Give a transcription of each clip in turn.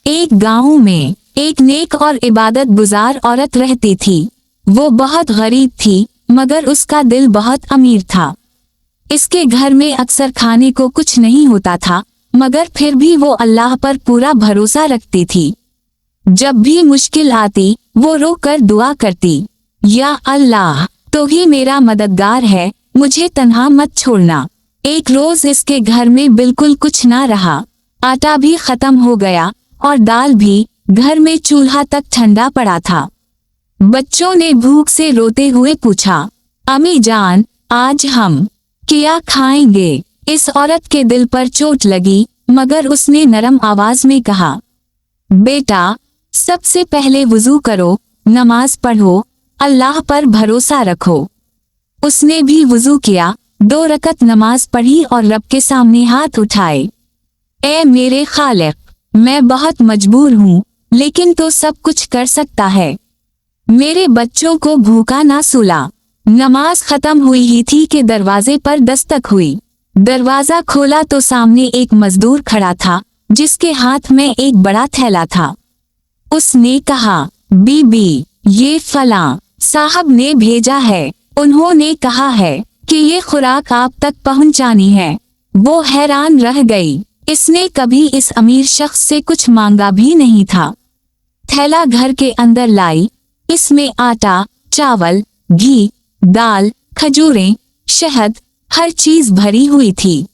ایک गांव में एक नेक और इबादत गुजार औरत रहती थी। वो बहुत गरीब थी मगर उसका दिल बहुत अमीर था। इसके घर में अक्सर खाने को कुछ नहीं होता था, मगर फिर भी वो अल्लाह पर पूरा भरोसा रखती थी। जब भी मुश्किल आती वो रो कर दुआ करती, या अल्लाह तो ही मेरा मददगार है, मुझे तन्हा मत छोड़ना। एक रोज इसके घर में बिल्कुल कुछ ना रहा, आटा भी खत्म हो गया और दाल भी, घर में चूल्हा तक ठंडा पड़ा था। बच्चों ने भूख से रोते हुए पूछा, अम्मी जान आज हम क्या खाएंगे? इस औरत के दिल पर चोट लगी, मगर उसने नरम आवाज में कहा, बेटा सबसे पहले वुजू करो, नमाज पढ़ो, अल्लाह पर भरोसा रखो। उसने भी वुजू किया, 2 रकत नमाज पढ़ी और रब के सामने हाथ उठाए। ए मेरे खालिक, मैं बहुत मजबूर हूँ, लेकिन तो सब कुछ कर सकता है। मेरे बच्चों को भूखा ना सुला। नमाज खत्म हुई ही थी कि दरवाजे पर दस्तक हुई। दरवाजा खोला तो सामने एक मजदूर खड़ा था, जिसके हाथ में एक बड़ा थैला था। उसने कहा, बीबी ये फलां साहब ने भेजा है, उन्होंने कहा है कि ये खुराक आप तक पहुंचानी है। वो हैरान रह गई, इसने कभी इस अमीर शख्स से कुछ मांगा भी नहीं था। थैला घर के अंदर लाई, इसमें आटा, चावल, घी, दाल, खजूरें, शहद, हर चीज भरी हुई थी।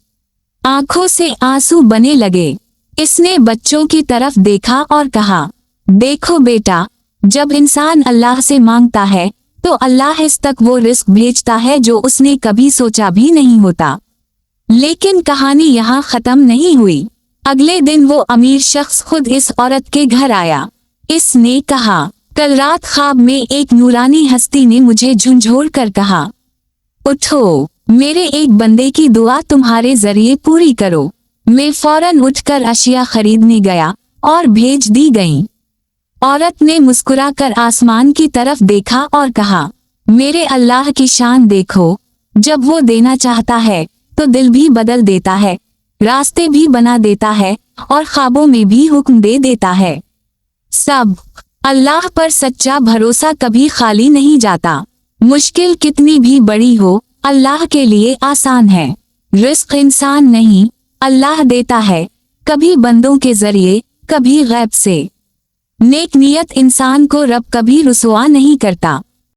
आंखों से आंसू बने लगे। इसने बच्चों की तरफ देखा और कहा, देखो बेटा, जब इंसान अल्लाह से मांगता है तो अल्लाह इस तक वो रिस्क भेजता है जो उसने कभी सोचा भी नहीं होता। लेकिन कहानी यहाँ खत्म नहीं हुई। अगले दिन वो अमीर शख्स खुद इस औरत के घर आया। इसने कहा, कल रात ख्वाब में एक नूरानी हस्ती ने मुझे झुंझोर कर कहा, उठो, मेरे एक बंदे की दुआ तुम्हारे जरिए पूरी करो। मैं फौरन उठकर अशिया खरीदने गया और भेज दी गईं। औरत ने मुस्कुराकर आसमान की तरफ देखा और कहा, मेरे अल्लाह की शान देखो, जब वो देना चाहता है तो दिल भी बदल देता है, रास्ते भी बना देता है और ख्वाबों में भी हुक्म दे देता है। सब अल्लाह पर सच्चा भरोसा कभी खाली नहीं जाता। मुश्किल कितनी भी बड़ी हो, अल्लाह के लिए आसान है। रिस्क इंसान नहीं, अल्लाह देता है, कभी बंदों के जरिए, कभी गैब से। नेक नियत इंसान को रब कभी रुसवा नहीं करता।